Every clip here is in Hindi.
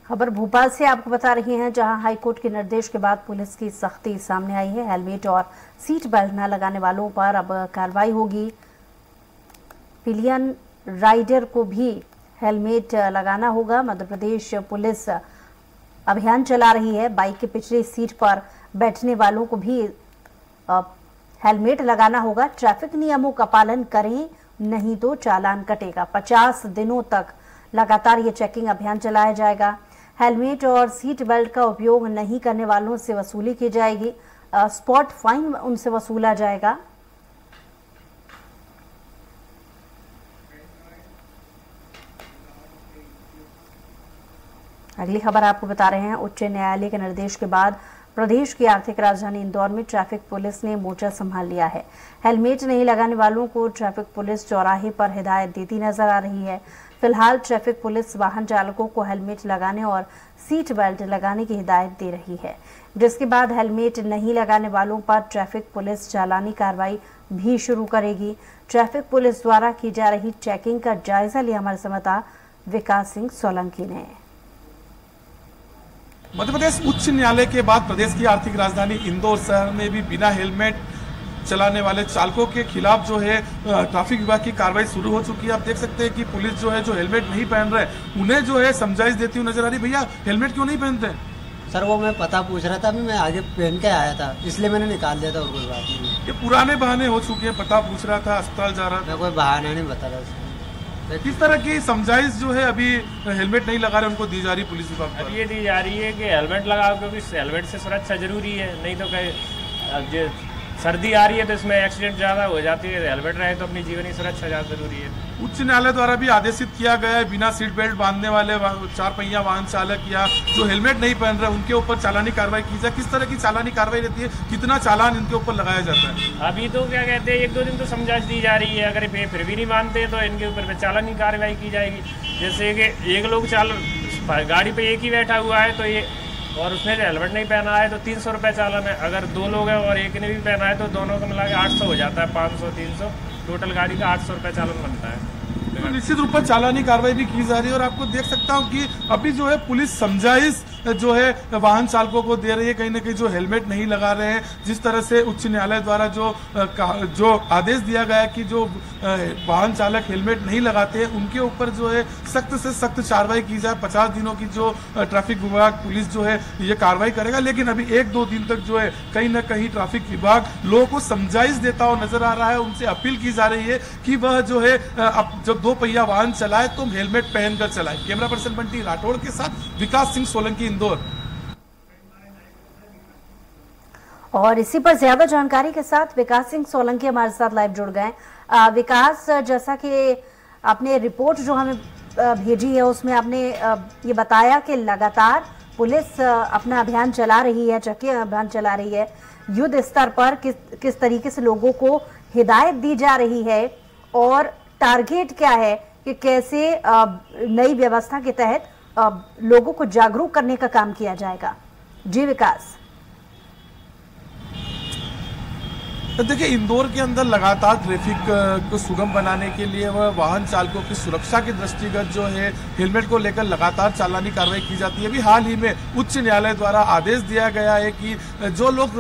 खबर भोपाल से आपको बता रही हैं, जहां हाईकोर्ट के निर्देश के बाद पुलिस की सख्ती सामने आई है। हेलमेट और सीट बेल्ट न लगाने वालों पर अब कार्रवाई होगी। पिलियन राइडर को भी हेलमेट लगाना होगा। मध्य प्रदेश पुलिस अभियान चला रही है। बाइक के पिछली सीट पर बैठने वालों को भी हेलमेट लगाना होगा। ट्रैफिक नियमों का पालन करें, नहीं तो चालान कटेगा। 50 दिनों तक लगातार ये चेकिंग अभियान चलाया जाएगा। हेलमेट और सीट बेल्ट का उपयोग नहीं करने वालों से वसूली की जाएगी। स्पॉट फाइन उनसे वसूला जाएगा। अगली खबर आपको बता रहे हैं, उच्च न्यायालय के निर्देश के बाद प्रदेश की आर्थिक राजधानी इंदौर में ट्रैफिक पुलिस ने मोर्चा संभाल लिया है। हेलमेट नहीं लगाने वालों को ट्रैफिक पुलिस चौराहे पर हिदायत देती नजर आ रही है। फिलहाल ट्रैफिक पुलिस वाहन चालकों को हेलमेट लगाने और सीट बेल्ट लगाने की हिदायत दे रही है, जिसके बाद हेलमेट नहीं लगाने वालों पर ट्रैफिक पुलिस चालानी कार्रवाई भी शुरू करेगी। ट्रैफिक पुलिस द्वारा की जा रही चेकिंग का जायजा लिया हमारे संवाददाता विकास सिंह सोलंकी ने। मध्य प्रदेश उच्च न्यायालय के बाद प्रदेश की आर्थिक राजधानी इंदौर शहर में भी बिना हेलमेट चलाने वाले चालकों के खिलाफ जो है ट्रैफिक विभाग की कार्रवाई शुरू हो चुकी है। आप देख सकते हैं कि पुलिस जो है, जो हेलमेट नहीं पहन रहे उन्हें जो है समझाइश देती हुई नजर आ रही। भैया हेलमेट क्यों नहीं पहनते? सर वो मैं पता पूछ रहा था, अभी मैं आगे पहन के आया था, इसलिए मैंने निकाल दिया था। और कोई बात नहीं, ये पुराने बहाने हो चुके हैं। पता पूछ रहा था, अस्पताल जा रहा था। मैं कोई बहाना नहीं बता रहा। किस तरह की समझाइश जो है अभी हेलमेट नहीं लगा रहे उनको दी जा रही पुलिस विभाग अब ये दी जा रही है कि हेलमेट लगाओ, क्योंकि हेलमेट से सुरक्षा जरूरी है। नहीं तो कहीं सर्दी आ रही है तो इसमें एक्सीडेंट ज़्यादा हो जाती है। हेलमेट रहे तो अपनी जीवनी सुरक्षा ज़्यादा जरूरी है। उच्च न्यायालय द्वारा भी आदेशित किया गया है, बिना सीट बेल्ट बांधने वाले 4 पहिया वाहन चालक या जो हेलमेट नहीं पहन रहे उनके ऊपर चालानी कार्रवाई की जाए। किस तरह की चालानी कार्रवाई रहती है, कितना चालान इनके ऊपर लगाया जाता है? अभी तो क्या कहते हैं, 1-2 दिन तो समझाइश दी जा रही है। अगर फिर भी नहीं मानते तो इनके ऊपर चालानी कार्रवाई की जाएगी। जैसे कि एक लोग गाड़ी पे एक ही बैठा हुआ है तो ये, और उसने हेलमेट नहीं पहना है तो 300 रुपये चालान है। अगर 2 लोग हैं और एक ने भी पहना है तो दोनों को मिला के 800 हो जाता है। 500 300 टोटल गाड़ी का 800 रुपये चालान बनता है। तो निश्चित रूप पर चालानी कार्रवाई भी की जा रही है। और आपको देख सकता हूँ कि अभी जो है पुलिस समझाइश जो है वाहन चालकों को दे रही है। कहीं ना कहीं जो हेलमेट नहीं लगा रहे हैं, जिस तरह से उच्च न्यायालय द्वारा जो आदेश दिया गया है कि जो वाहन चालक हेलमेट नहीं लगाते हैं उनके ऊपर जो है सख्त से सख्त कार्रवाई की जाए। 50 दिनों की जो ट्रैफिक विभाग पुलिस जो है ये कार्रवाई करेगा। लेकिन अभी 1-2 दिन तक जो है कहीं ना कहीं ट्रैफिक विभाग लोगों को समझाइश देता हुआ नजर आ रहा है। उनसे अपील की जा रही है कि वह जो है अब जब 2 पहिया वाहन चलाए तो हेलमेट पहनकर चलाए। कैमरा पर्सन बंटी राठौड़ के साथ विकास सिंह सोलंकी, इंदौर। और इसी पर ज्यादा जानकारी के साथ विकास सिंह सोलंकी हमारे साथ लाइव जुड़ गए। विकास, जैसा कि आपने रिपोर्ट जो हमें भेजी है उसमें आपने ये बताया कि लगातार पुलिस अपना अभियान चला रही है, चेकिंग अभियान चला रही है। युद्ध स्तर पर किस तरीके से लोगों को हिदायत दी जा रही है और टारगेट क्या है कि कैसे नई व्यवस्था के तहत लोगों को जागरूक करने का काम किया जाएगा? जी विकास। तो देखिए, इंदौर के अंदर लगातार ट्रैफिक को सुगम बनाने के लिए वह वाहन चालकों की सुरक्षा के दृष्टिगत जो है हेलमेट को लेकर लगातार चालानी कार्रवाई की जाती है। अभी हाल ही में उच्च न्यायालय द्वारा आदेश दिया गया है कि जो लोग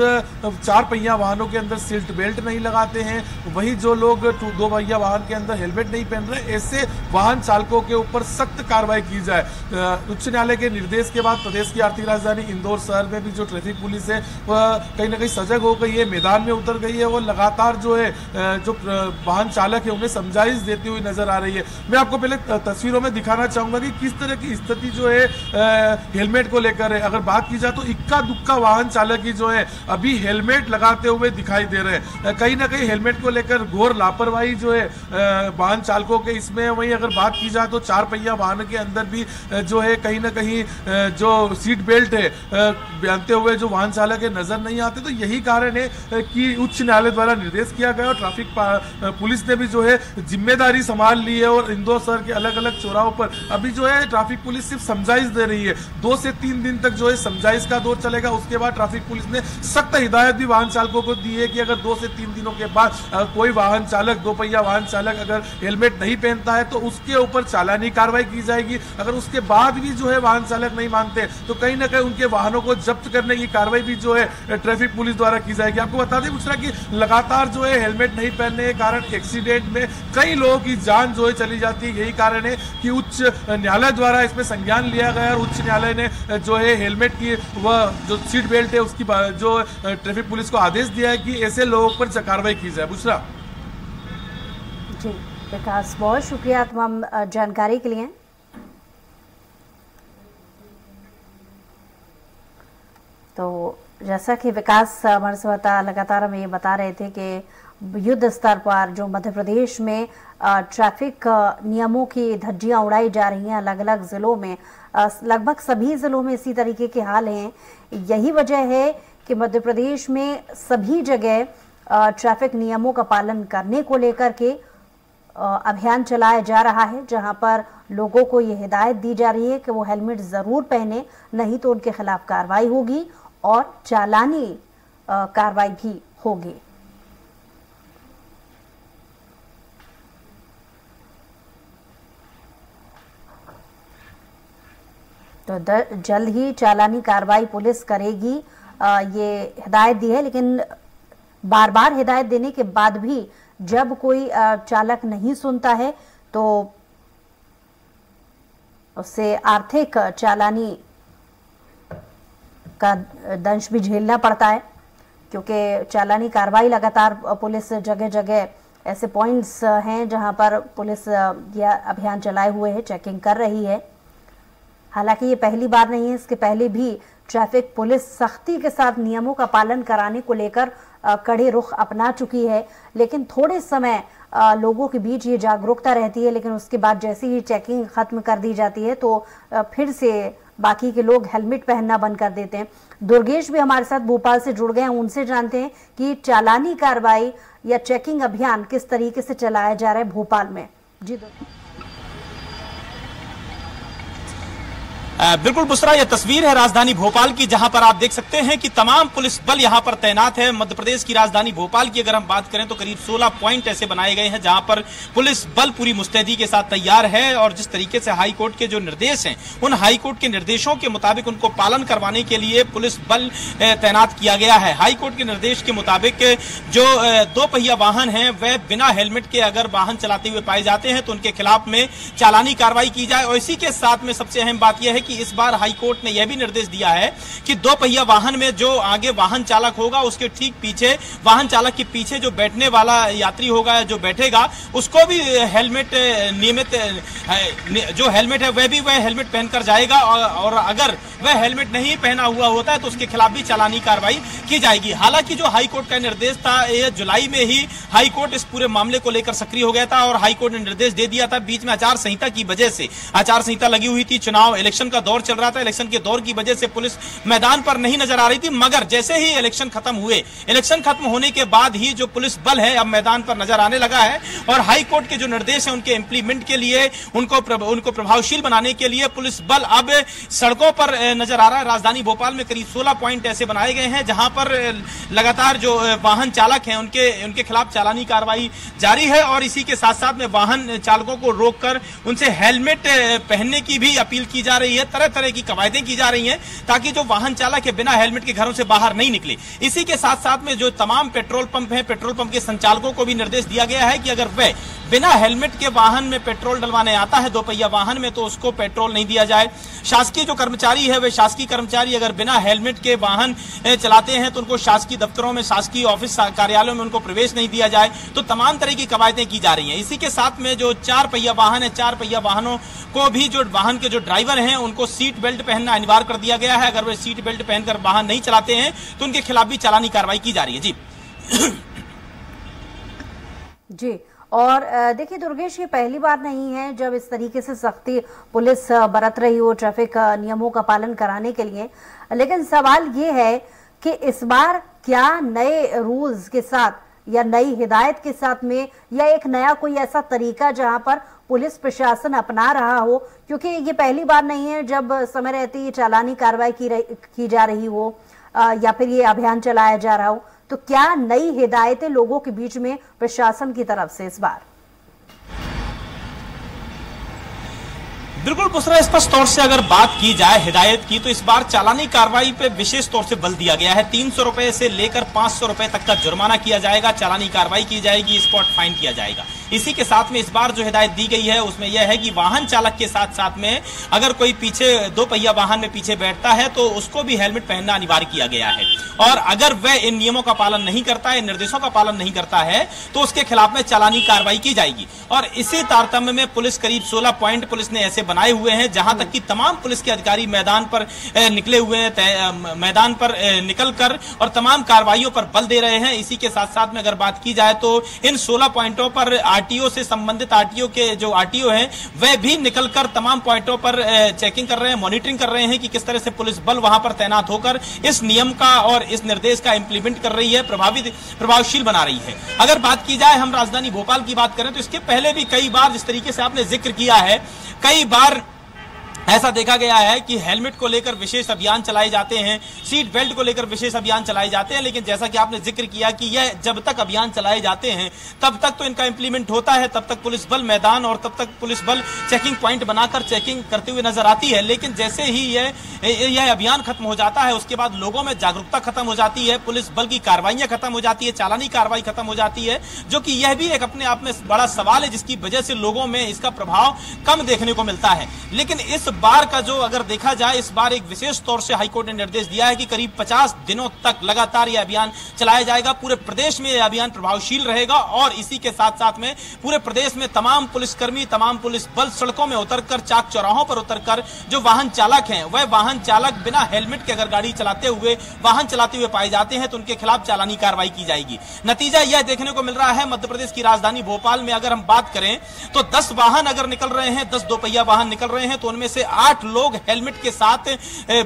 4 पहिया वाहनों के अंदर सीट बेल्ट नहीं लगाते हैं, वही जो लोग 2 पहिया वाहन के अंदर हेलमेट नहीं पहन रहे, ऐसे वाहन चालकों के ऊपर सख्त कार्रवाई की जाए। उच्च न्यायालय के निर्देश के बाद प्रदेश की आर्थिक राजधानी इंदौर शहर में भी जो ट्रैफिक पुलिस है वह कहीं ना कहीं सजग हो गई है, मैदान में उतर गई है। वो लगातार जो है जो वाहन चालक है उन्हें समझाइश देती हुई नजर आ रही है। मैं आपको पहले तस्वीरों में दिखाना चाहूंगा कि किस तरह की स्थिति जो है हेलमेट को लेकर है। अगर बात की जाए तो इक्का दुक्का वाहन चालक ही जो है अभी हेलमेट लगाते हुए दिखाई दे रहे हैं। कहीं ना कहीं हेलमेट को लेकर घोर लापरवाही जो है वाहन चालकों के इसमें। वहीं अगर बात की जाए तो 4 पहिया वाहन के अंदर भी जो है कहीं ना कहीं जो सीट बेल्ट है बांधते हुए जो वाहन चालक है नजर नहीं आते। तो यही कारण है कि उच्च न्यायालय न्यायालय द्वारा निर्देश किया गया और ट्रैफिक पुलिस ने भी जो है जिम्मेदारी संभाल ली है और इंदौर शहर के अलग अलग चौराहों पर अभी जो है ट्रैफिक पुलिस सिर्फ समझाइश दे रही है। 2 से 3 दिन तक जो है समझाइश का दौर चलेगा। उसके बाद ट्रैफिक पुलिस ने सख्त हिदायत भी वाहन चालकों को दी है कि अगर 2 से 3 दिनों के बाद कोई वाहन चालक, 2 पहिया वाहन चालक अगर हेलमेट नहीं पहनता है तो उसके ऊपर चालानी कार्रवाई की जाएगी। अगर उसके बाद भी जो है वाहन चालक नहीं मानते तो कहीं ना कहीं उनके वाहनों को जब्त करने की कार्रवाई भी जो है ट्रैफिक पुलिस द्वारा की जाएगी। आपको बता दें बुशरा कि लगातार जो है हेलमेट नहीं पहनने के कारण एक्सीडेंट में कई लोगों की जान जो है चली जाती है। यही कारण है कि उच्च न्यायालय द्वारा इसमें संज्ञान लिया गया और उच्च न्यायालय ने जो है हेलमेट की वह जो सीट बेल्ट है उसकी जो ट्रैफिक पुलिस को आदेश दिया है कि ऐसे लोगों पर कार्रवाई की जाए। बुशरा जी विकास, बहुत शुक्रिया तमाम जानकारी के लिए। तो जैसा कि विकास हमारे से लगातार हमें ये बता रहे थे कि युद्ध स्तर पर जो मध्य प्रदेश में ट्रैफिक नियमों की धज्जियां उड़ाई जा रही हैं अलग अलग जिलों में, लगभग सभी जिलों में इसी तरीके के हाल हैं। यही वजह है कि मध्य प्रदेश में सभी जगह ट्रैफिक नियमों का पालन करने को लेकर के अभियान चलाया जा रहा है, जहां पर लोगों को ये हिदायत दी जा रही है कि वो हेलमेट जरूर पहने, नहीं तो उनके खिलाफ कार्रवाई होगी और चालानी कार्रवाई भी होगी। तो जल्द ही चालानी कार्रवाई पुलिस करेगी, ये हिदायत दी है। लेकिन बार बार हिदायत देने के बाद भी जब कोई चालक नहीं सुनता है तो उससे आर्थिक चालानी का दंश भी झेलना पड़ता है, क्योंकि चालानी कार्रवाई लगातार पुलिस जगह जगह ऐसे पॉइंट्स हैं जहां पर पुलिस यह अभियान चलाए हुए है, चेकिंग कर रही है। हालांकि ये पहली बार नहीं है, इसके पहले भी ट्रैफिक पुलिस सख्ती के साथ नियमों का पालन कराने को लेकर कड़े रुख अपना चुकी है। लेकिन थोड़े समय लोगों के बीच ये जागरूकता रहती है, लेकिन उसके बाद जैसे ही चेकिंग खत्म कर दी जाती है तो फिर से बाकी के लोग हेलमेट पहनना बंद कर देते हैं। दुर्गेश भी हमारे साथ भोपाल से जुड़ गए हैं, उनसे जानते हैं कि चालानी कार्रवाई या चेकिंग अभियान किस तरीके से चलाया जा रहा है भोपाल में। जी बिल्कुल बुशरा, यह तस्वीर है राजधानी भोपाल की, जहां पर आप देख सकते हैं कि तमाम पुलिस बल यहां पर तैनात है। मध्य प्रदेश की राजधानी भोपाल की अगर हम बात करें तो करीब 16 पॉइंट ऐसे बनाए गए हैं जहां पर पुलिस बल पूरी मुस्तैदी के साथ तैयार है और जिस तरीके से हाई कोर्ट के जो निर्देश हैं उन हाई कोर्ट के निर्देशों के मुताबिक उनको पालन करवाने के लिए पुलिस बल तैनात किया गया है। हाई कोर्ट के निर्देश के मुताबिक जो 2 पहिया वाहन है वह बिना हेलमेट के अगर वाहन चलाते हुए पाए जाते हैं तो उनके खिलाफ में चालानी कार्रवाई की जाए। और इसी के साथ में सबसे अहम बात यह है कि इस बार हाई कोर्ट ने यह भी निर्देश दिया है कि 2 पहिया वाहन में जो आगे वाहन चालक होगा उसके ठीक पीछे, वाहन चालक के पीछे जो बैठने वाला यात्री होगा, जो बैठेगा, उसको भी हेलमेट नियमित जो हेलमेट है वह हेलमेट पहनकर जाएगा और अगर वह हेलमेट नहीं पहना हुआ होता है तो उसके खिलाफ भी चालानी कार्रवाई की जाएगी। हालांकि जो हाई कोर्ट का निर्देश था, यह जुलाई में ही हाई कोर्ट इस पूरे मामले को लेकर सक्रिय हो गया था और हाई कोर्ट ने निर्देश दे दिया था। बीच में आचार संहिता की वजह से, आचार संहिता लगी हुई थी, चुनाव इलेक्शन का दौर चल रहा था, इलेक्शन के दौर की वजह से पुलिस मैदान पर नहीं नजर आ रही थी। मगर जैसे ही इलेक्शन खत्म हुए, इलेक्शन खत्म होने के बाद ही जो पुलिस बल है अब मैदान पर नजर आने लगा है और हाई कोर्ट के जो निर्देश हैं उनके इंप्लीमेंट के लिए, उनको प्रभावशील बनाने के लिए पुलिस बल अब सड़कों पर नजर आ रहा है। राजधानी भोपाल में करीब 16 पॉइंट ऐसे बनाए गए हैं जहां पर लगातार जो वाहन चालक हैं उनके खिलाफ चालानी कार्रवाई जारी है और इसी के साथ साथ में वाहन चालकों को रोककर उनसे हेलमेट पहनने की भी अपील की जा रही है। तरह तरह की कवायदें की जा रही हैं ताकि जो वाहन चालक है बिना हेलमेट के घरों से बाहर नहीं निकले। इसी के साथ साथ में जो तमाम पेट्रोल पंप हैं, पेट्रोल पंप के संचालकों को भी निर्देश दिया गया है कि अगर वह बिना हेलमेट के वाहन में पेट्रोल डलवाने आता है 2 पहिया वाहन में तो उसको पेट्रोल नहीं दिया जाए। शासकीय जो कर्मचारी है, वे शासकीय कर्मचारी अगर बिना हेलमेट के वाहन चलाते हैं तो उनको शासकीय दफ्तरों में, शासकीय ऑफिस कार्यालयों में उनको प्रवेश नहीं दिया जाए। तो तमाम तरह की कवायदें की जा रही हैं। इसी के साथ में जो 4 पहिया वाहन है, 4 पहिया वाहनों को भी जो वाहन के जो ड्राइवर हैं उनको सीट बेल्ट पहनना अनिवार्य कर दिया गया है। अगर वे सीट बेल्ट पहनकर वाहन नहीं चलाते हैं तो उनके खिलाफ भी चालानी कार्रवाई की जा रही है। जी और देखिए दुर्गेश, ये पहली बार नहीं है जब इस तरीके से सख्ती पुलिस बरत रही हो ट्रैफिक नियमों का पालन कराने के लिए। लेकिन सवाल ये है कि इस बार क्या नए रूल्स के साथ या नई हिदायत के साथ में, या एक नया कोई ऐसा तरीका जहां पर पुलिस प्रशासन अपना रहा हो? क्योंकि ये पहली बार नहीं है जब समय रहती ही चालानी कार्रवाई की जा रही हो या फिर ये अभियान चलाया जा रहा हो। तो क्या नई हिदायतें लोगों के बीच में प्रशासन की तरफ से इस बार? बिल्कुल पुष्रा, स्पष्ट तौर से अगर बात की जाए हिदायत की, तो इस बार चालानी कार्रवाई पे विशेष तौर से बल दिया गया है। 300 रुपए से लेकर 500 रुपए तक का जुर्माना किया जाएगा, चालानी कार्रवाई की जाएगी, स्पॉट फाइन किया जाएगा। इसी के साथ में इस बार जो हिदायत दी गई है उसमें यह है कि वाहन चालक के साथ साथ में अगर कोई पीछे 2 पहिया वाहन में पीछे बैठता है तो उसको भी हेलमेट पहनना अनिवार्य किया गया है, और अगर वह इन नियमों का पालन नहीं करता है, निर्देशों का पालन नहीं करता है, तो उसके खिलाफ में चालानी कार्रवाई की जाएगी। और इसी तारतम्य में पुलिस करीब 16 पॉइंट पुलिस ने ऐसे बनाए हुए हैं जहां तक कि तमाम पुलिस के अधिकारी मैदान पर निकले हुए हैं, मैदान पर निकलकर और तमाम कार्रवाइयों पर बल दे रहे हैं। इसी के साथ साथ में अगर बात की जाए तो इन 16 पॉइंटों पर आरटीओ से संबंधित आरटीओ के जो आरटीओ हैं वह भी निकलकर तमाम पॉइंटों पर चेकिंग कर रहे हैं, मॉनिटरिंग कर रहे हैं कि किस तरह से पुलिस बल वहां पर तैनात होकर इस नियम का और इस निर्देश का इंप्लीमेंट कर रही है, प्रभावशील बना रही है। अगर बात की जाए हम राजधानी भोपाल की बात करें तो इसके पहले भी कई बार जिस तरीके से आपने जिक्र किया है, कई बार ऐसा देखा गया है कि हेलमेट को लेकर विशेष अभियान चलाए जाते हैं, सीट बेल्ट को लेकर विशेष अभियान चलाए जाते हैं, लेकिन जैसा कि आपने जिक्र किया कि यह जब तक अभियान चलाए जाते हैं तब तक तो इनका इंप्लीमेंट होता है, तब तक पुलिस बल मैदान और तब तक पुलिस बल चेकिंग पॉइंट बनाकर चेकिंग करते हुए नजर आती है। लेकिन जैसे ही यह अभियान खत्म हो जाता है उसके बाद लोगों में जागरूकता खत्म हो जाती है, पुलिस बल की कार्रवाइयां खत्म हो जाती है, चालानी कार्रवाई खत्म हो जाती है, जो कि यह भी एक अपने आप में बड़ा सवाल है जिसकी वजह से लोगों में इसका प्रभाव कम देखने को मिलता है। लेकिन इस बार का जो अगर देखा जाए, इस बार एक विशेष तौर से हाईकोर्ट ने निर्देश दिया है कि करीब 50 दिनों तक लगातार यह अभियान चलाया जाएगा। पूरे प्रदेश में यह अभियान प्रभावशील रहेगा और इसी के साथ साथ में पूरे प्रदेश में तमाम पुलिसकर्मी, तमाम पुलिस बल सड़कों में उतरकर, चाक चौराहों पर उतरकर जो वाहन चालक हैं वह वाहन चालक बिना हेलमेट के अगर गाड़ी चलाते हुए, वाहन चलाते हुए पाए जाते हैं तो उनके खिलाफ चालानी कार्रवाई की जाएगी। नतीजा यह देखने को मिल रहा है मध्य प्रदेश की राजधानी भोपाल में अगर हम बात करें तो 10 वाहन अगर निकल रहे हैं, 10 2 पहिया वाहन निकल रहे हैं तो उनमें से 8 लोग हेलमेट के साथ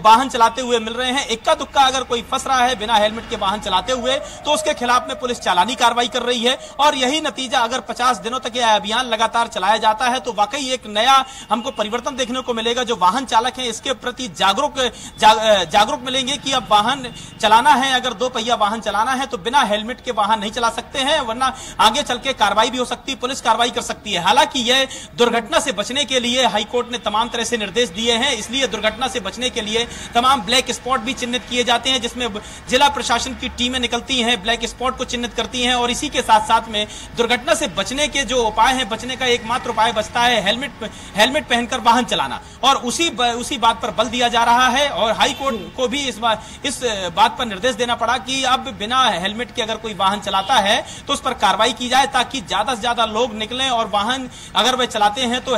वाहन चलाते हुए मिल रहे हैं। इक्का दुक्का अगर कोई फंस रहा है बिना हेलमेट के वाहन चलाते हुए तो उसके खिलाफ में पुलिस चालानी कार्रवाई कर रही है। और यही नतीजा अगर 50 दिनों तक यह अभियान लगातार चलाया जाता है तो वाकई एक नया हमको परिवर्तन देखने को मिलेगा। जो वाहन चालक हैं इसके प्रति जागरूक मिलेंगे कि अब वाहन चलाना है, अगर 2 पहिया वाहन चलाना है तो बिना हेलमेट के वाहन नहीं चला सकते हैं, वरना आगे चल के कार्रवाई भी हो सकती है, पुलिस कार्रवाई कर सकती है। हालांकि यह दुर्घटना से बचने के लिए हाईकोर्ट ने तमाम तरह से निर्देश दिए हैं, इसलिए दुर्घटना से बचने के लिए तमाम ब्लैक स्पॉट भी चिन्हित किए जाते हैं जिसमें जिला प्रशासन की टीमें निकलती हैं, ब्लैक स्पॉट को चिन्हित करती हैं। और इसी के साथ साथ में दुर्घटना से बचने के जो उपाय हैं, बचने का एकमात्र उपाय बचता है हेलमेट पहनकर वाहन चलाना, और उसी बात पर बल दिया जा रहा है। और हाईकोर्ट को भी इस बात पर निर्देश देना पड़ा कि अब बिना हेलमेट के अगर कोई वाहन चलाता है तो उस पर कार्रवाई की जाए, ताकि ज्यादा से ज्यादा लोग निकलें और वाहन अगर वे चलाते हैं तो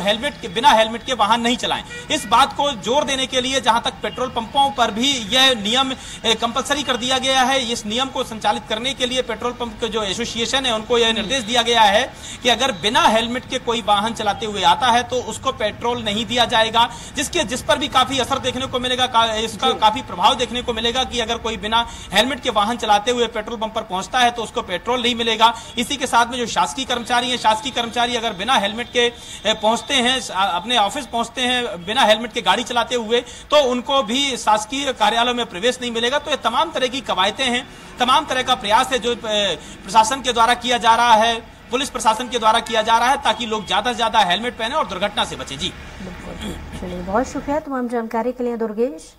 बिना हेलमेट के वाहन नहीं चलाएं। इस बात को जोर देने के लिए जहां तक पेट्रोल पंपों पर भी यह नियम कंपलसरी कर दिया गया है, इस नियम को संचालित करने के लिए पेट्रोल पंप के जो एसोसिएशन है उनको यह निर्देश दिया गया है कि अगर बिना हेलमेट के कोई वाहन चलाते हुए आता है तो उसको पेट्रोल नहीं दिया जाएगा, जिस पर भी काफी असर देखने को मिलेगा, इसका काफी प्रभाव देखने को मिलेगा कि अगर कोई बिना हेलमेट के वाहन चलाते हुए पेट्रोल पंप पर पहुंचता है तो उसको पेट्रोल नहीं मिलेगा। इसी के साथ में जो शासकीय कर्मचारी हैं, शासकीय कर्मचारी अगर बिना हेलमेट के पहुंचते हैं, अपने ऑफिस पहुंचते हैं बिना हेलमेट के गाड़ी चलाते हुए, तो उनको भी शासकीय कार्यालयों में प्रवेश नहीं मिलेगा। तो ये तमाम तरह की कवायतें हैं, तमाम तरह का प्रयास है जो प्रशासन के द्वारा किया जा रहा है, पुलिस प्रशासन के द्वारा किया जा रहा है, ताकि लोग ज्यादा से ज्यादा हेलमेट पहने और दुर्घटना से बचें। जी चलिए, बहुत शुक्रिया तमाम जानकारी के लिए दुर्गेश।